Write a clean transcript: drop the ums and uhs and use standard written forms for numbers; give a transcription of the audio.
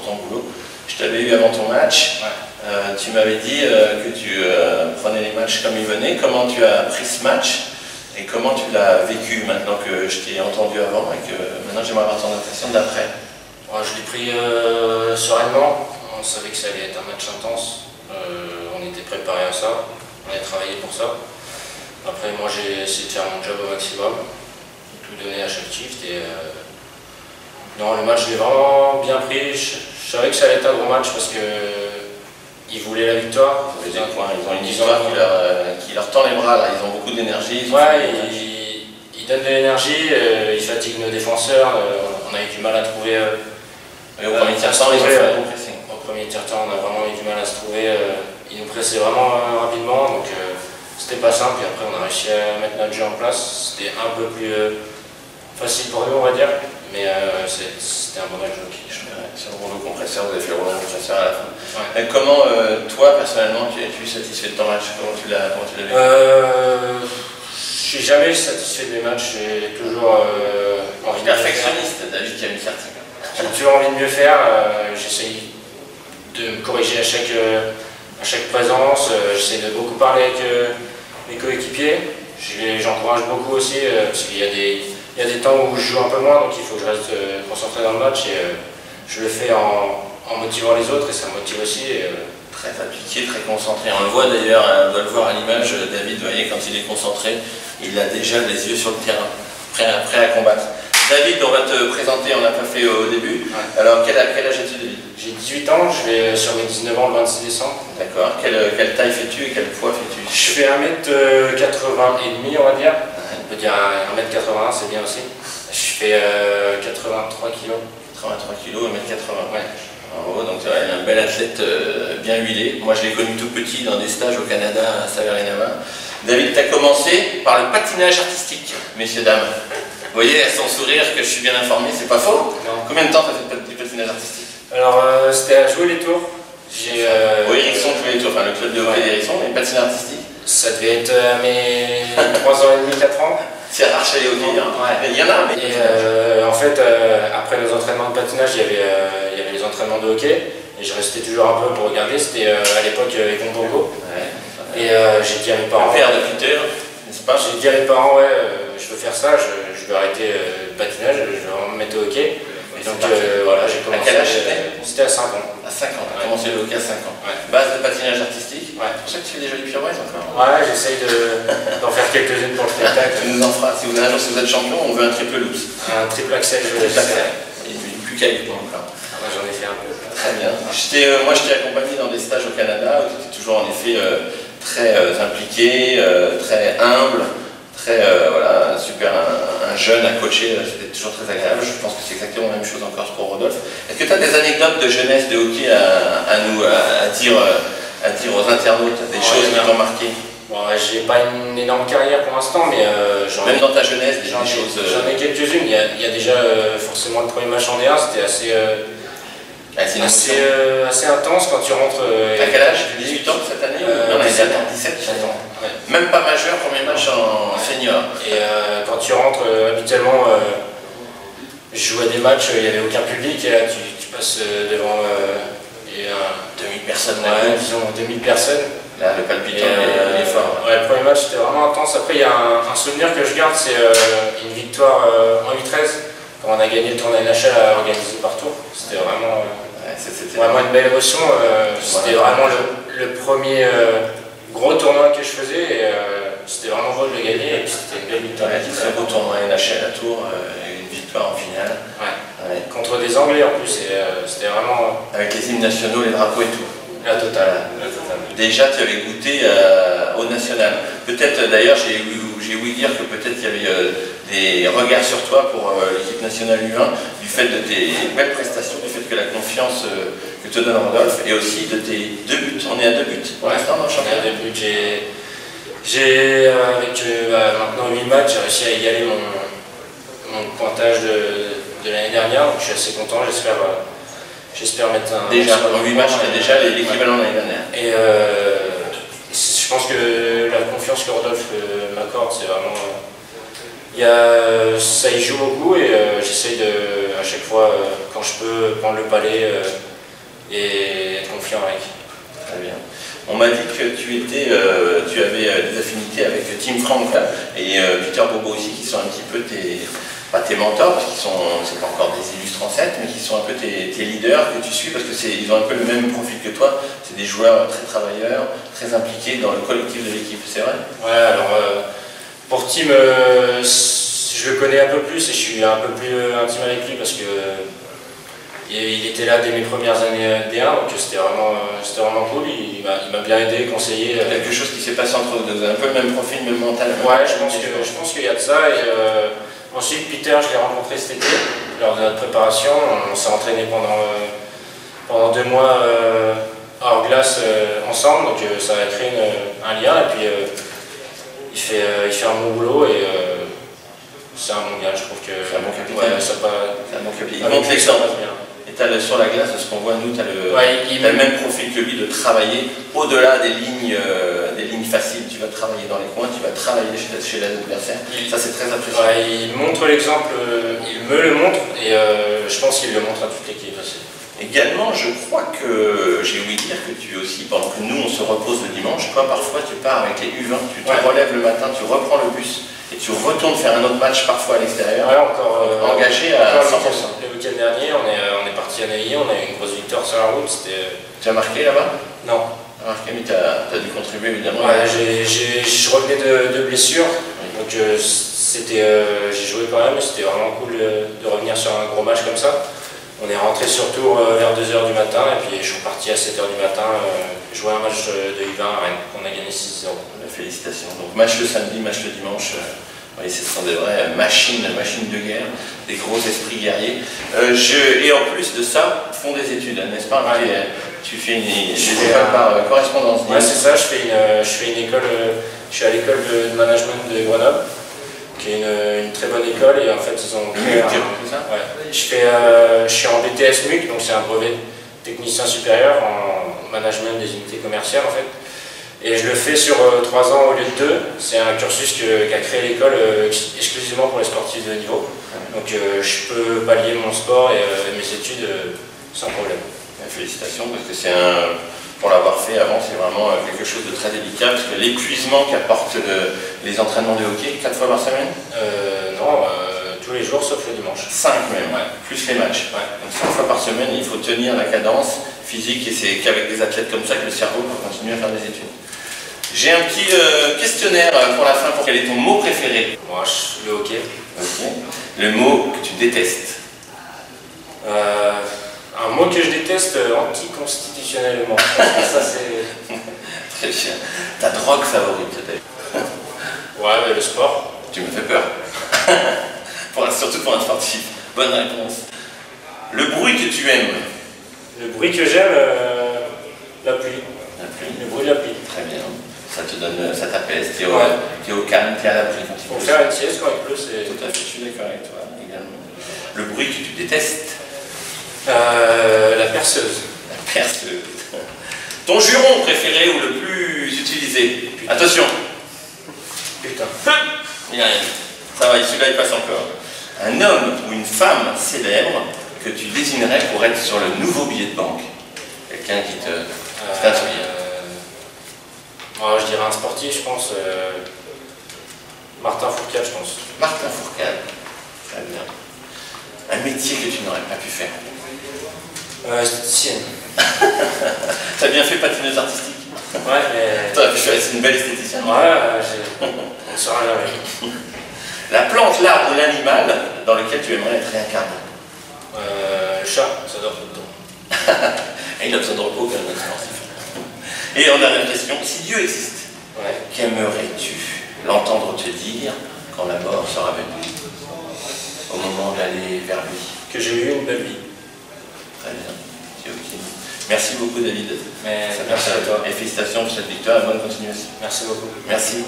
ton boulot. Je t'avais eu avant ton match. Tu m'avais dit que tu prenais les matchs comme ils venaient. Comment tu as pris ce match et comment tu l'as vécu maintenant que je t'ai entendu avant et que maintenant j'aimerais avoir ton impression d'après? Je l'ai pris sereinement. On savait que ça allait être un match intense. On était préparé à ça. On a travaillé pour ça. Après, moi j'ai essayé de faire mon job au maximum, tout donner à chaque shift. Et non, le match je l'ai vraiment bien pris. Je savais que ça allait être un gros match parce que ils voulaient la victoire. Ils ont une histoire qui leur tend les bras là. Ils ont beaucoup d'énergie. Ils donnent de l'énergie. Ils fatiguent nos défenseurs. On a eu du mal à trouver. Au premier tiers-temps, ils ont fait un bon pressing. Au premier tiers-temps, on a vraiment eu du mal à se trouver. Ils nous pressaient vraiment rapidement. Donc, c'était pas simple, et après on a réussi à mettre notre jeu en place. C'était un peu plus facile pour nous, on va dire, mais c'était un bon match de hockey. Sur le rouleau compresseur, vous avez fait le rouleau compresseur à la fin. Ouais. Comment, toi, personnellement, tu es satisfait de ton match? Comment tu l'as vécu? Je suis jamais satisfait des matchs, j'ai toujours envie de perfectionniste, David Camisarti. J'ai toujours envie de mieux faire, j'essaye de me corriger à chaque présence, j'essaie de beaucoup parler avec mes coéquipiers. J'encourage beaucoup aussi parce qu'il y a des temps où je joue un peu moins, donc il faut que je reste concentré dans le match et je le fais en motivant les autres et ça me motive aussi. Très appliqué, très concentré. On le voit d'ailleurs, on doit le voir à l'image, David, vous voyez, quand il est concentré, il a déjà les yeux sur le terrain, prêt à combattre. David, on va te présenter, on l'a pas fait au début. Ouais. Alors, quel âge as-tu, David? J'ai 18 ans, je vais sur mes 19 ans le 26 décembre. D'accord. Quelle taille fais-tu et quel poids fais-tu? Je fais 1m80 et demi, on va dire. On peut dire 1m81, c'est bien aussi. Je fais 83 kg. 83 kg, 1m80. Ouais. En haut, donc un bel athlète bien huilé. Moi, je l'ai connu tout petit dans des stages au Canada, à Saverinama. David, tu as commencé par le patinage artistique, messieurs, dames. Vous voyez à son sourire que je suis bien informé, c'est pas faux? Non. Combien de temps tu as fait du patinage artistique? Alors, c'était à jouer les tours. Au Hérisson, jouer les tours, enfin le club de hockey d'Hérisson, mais patinage artistique? Ça devait être à mes 3 ans et demi, 4 ans. C'est arraché les hockey, hein. Ouais. Il y en a, mais... Et en fait, après nos entraînements de patinage, il y avait les entraînements de hockey. Et je restais toujours un peu pour regarder, c'était à l'époque Yvon Bongo. Ouais. Et j'ai dit à mes parents... Le père de Peter, n'est-ce pas? J'ai dit à mes parents, ouais, je veux faire ça, je veux arrêter le patinage, je veux vraiment me mettre au hockey. Et donc voilà, j'ai commencé... À quel âge c'était? C'était à 5 ans. À 5 ans, tu as commencé le hockey à 5 ans. Ouais. Base de patinage artistique. Ouais. C'est pour ça que tu fais des jolies pirouettes encore. Ouais, j'essaye d'en faire quelques-unes pour le spectacle. Tu nous en feras, si vous êtes champion, on veut un triple loops. Un triple axel, je veux le faire. Et plus qu'avec toi encore. Moi j'en ai fait un peu. Très bien. Moi je t'ai accompagné dans des stages au Canada où tu étais toujours en effet très impliqué, très humble. Voilà, super, un jeune à coacher, c'était toujours très agréable. Je pense que c'est exactement la même chose encore pour Rodolphe. Est-ce que tu as des anecdotes de jeunesse de hockey à dire aux internautes, des choses qui t'ont marqué? Bon, j'ai pas une énorme carrière pour l'instant, mais même dans ta jeunesse, des choses... J'en ai quelques-unes. Il y a déjà forcément le premier match en D1, c'était assez intense quand tu rentres... À quel âge? 18 ans cette année? Non, 17 ans. Ouais. Même pas majeur, premier match en senior. Et quand tu rentres, habituellement, je jouais des matchs, il n'y avait aucun public, et là tu passes devant 2000 personnes. Ouais, disons 2000 personnes. Là, le palpitant est fort. Ouais, le premier match c'était vraiment intense. Après, il y a un souvenir que je garde, c'est une victoire en U13, quand on a gagné le tournoi NHL organisé par Tours. C'était vraiment... vraiment une belle émotion, c'était vraiment le premier gros tournoi que je faisais et c'était vraiment beau de le gagner et c'était une belle victoire. Ouais, très beau tournoi NHL à Tours et une victoire en finale. Ouais. Contre des Anglais en plus, c'était vraiment... Avec les hymnes nationaux, les drapeaux et tout. La totale. Déjà, tu avais goûté au national. Peut-être, d'ailleurs, j'ai ouï dire que peut-être il y avait des regards sur toi pour l'équipe nationale U1, du fait de tes belles prestations, du fait que la confiance que te donne Rodolphe, et aussi de tes 2 buts. On est à 2 buts pour l'instant dans le championnat. On est à 2 buts. J'ai, avec maintenant 8 matchs, j'ai réussi à égaler mon pointage de l'année dernière, donc je suis assez content, j'espère mettre un... Déjà, en 8 matchs, tu as déjà l'équivalent de l'année dernière. Et je pense que la confiance que Rodolphe m'accorde, c'est vraiment... ça y joue beaucoup et j'essaye à chaque fois, quand je peux, prendre le palais, et être confiant avec. Très bien. On m'a dit que tu avais des affinités avec Tim Frank et Peter Bobo aussi, qui sont un petit peu pas tes mentors, parce qu'ils c'est pas encore des illustres ancêtres, mais qui sont un peu tes leaders que tu suis, parce que ils ont un peu le même profil que toi. C'est des joueurs très travailleurs, très impliqués dans le collectif de l'équipe, c'est vrai? Ouais, alors pour Tim, je le connais un peu plus et je suis un peu plus intime avec lui parce que il était là dès mes premières années D1, donc c'était vraiment cool. Il m'a bien aidé, conseillé. Quelque chose qui s'est passé entre vous deux, un peu le même profil, même mental. Ouais, je pense qu'il y a de ça. Et ensuite, Peter, je l'ai rencontré cet été lors de notre préparation. On s'est entraîné pendant 2 mois hors glace ensemble, donc ça a créé un lien. Et puis il fait un bon boulot et c'est un bon gars. Je trouve que c'est un bon capitaine. Ouais, c'est un bon capitaine. Il montre l'exemple. Et sur la glace, de ce qu'on voit, nous, tu as le même profil que lui de travailler au-delà des lignes faciles. Tu vas travailler dans les coins, tu vas travailler chez l'adversaire. Ça, c'est très apprécié. Ouais, il montre l'exemple, il me le montre et je pense qu'il le montre à toute l'équipe aussi. Également, je crois que j'ai oublié de dire que tu es aussi, pendant que nous on se repose le dimanche, toi parfois tu pars avec les U20, tu te relèves le matin, tu reprends le bus et tu retournes faire un autre match parfois à l'extérieur. Ouais, encore engagé à 100%. Le week-end dernier, on est parti à Neuilly, on a eu une grosse victoire sur la route. Tu as marqué là-bas? Non. Tu as marqué, mais tu as dû contribuer évidemment. Ouais, je revenais de blessure, donc j'ai joué quand même, c'était vraiment cool de revenir sur un gros match comme ça. On est rentré sur Tours vers 2 h du matin et puis je suis reparti à 7 h du matin jouer un match de U20 à Rennes qu'on a gagné 6-0. Félicitations. Donc match le samedi, match le dimanche. Oui, ce sont des vraies machines de guerre, des gros esprits guerriers. Et en plus de ça, font des études, n'est-ce pas? Tu fais des écoles par correspondance. Ouais, c'est ça, je fais une école, je suis à l'école de management de Grenoble, qui est une très bonne école, et en fait ils ont créé je suis en BTS MUC, donc c'est un brevet technicien supérieur en management des unités commerciales en fait. Et je le fais sur 3 ans au lieu de 2. C'est un cursus qu'a créé l'école exclusivement pour les sportifs de haut niveau. Donc je peux pallier mon sport et mes études sans problème. Félicitations, parce que pour l'avoir fait avant, c'est vraiment quelque chose de très délicat, parce que l'épuisement qu'apportent les entraînements de hockey, 4 fois par semaine? Non, tous les jours sauf le dimanche. 5 même, plus les matchs. Donc 5 fois par semaine, il faut tenir la cadence physique, et c'est qu'avec des athlètes comme ça que le cerveau peut continuer à faire des études. J'ai un petit questionnaire pour la fin. Quel est ton mot préféré? Moi, le hockey. Okay. Le mot que tu détestes? Un mot que je déteste, anticonstitutionnellement. Ça, c'est... Très bien. Ta drogue favorite, peut-être? Ouais, le sport. Tu me fais peur. Surtout pour un sportif. Bonne réponse. Le bruit que tu aimes? Le bruit que j'aime, la pluie. La pluie. Le bruit de la pluie. Très bien. Ça t'apaise, t'es au calme, t'es à l'abri. Pour faire une sieste quand il pleut, c'est... Tout à fait, je suis d'accord avec toi également. Le bruit que tu détestes? La perceuse. La perceuse. Ton juron préféré ou le plus utilisé? Putain. Attention. Putain. Il y a rien. Ça va, celui-là il passe encore. Un homme ou une femme célèbre que tu désignerais pour être sur le nouveau billet de banque? Quelqu'un qui t'inspire? Je dirais un sportif, je pense. Martin Fourcade, je pense. Martin Fourcade. Très bien. Un métier que tu n'aurais pas pu faire? Esthéticienne. T'as bien fait patineuse artistique? Ouais, mais... T'aurais pu faire une belle esthéticienne? Ouais, on ne saura jamais. La plante, l'arbre ou l'animal dans lequel tu aimerais être réincarné? Le chat, ça dort tout le temps. Et il a besoin de repos quand même. Et en dernière question, si Dieu existe, qu'aimerais-tu l'entendre te dire quand la mort sera venue, au moment d'aller vers lui? Que j'ai eu une belle vie. Très bien, c'est ok. Merci beaucoup David. Merci à toi. Et félicitations pour cette victoire et bonne continuation. Merci beaucoup. Merci.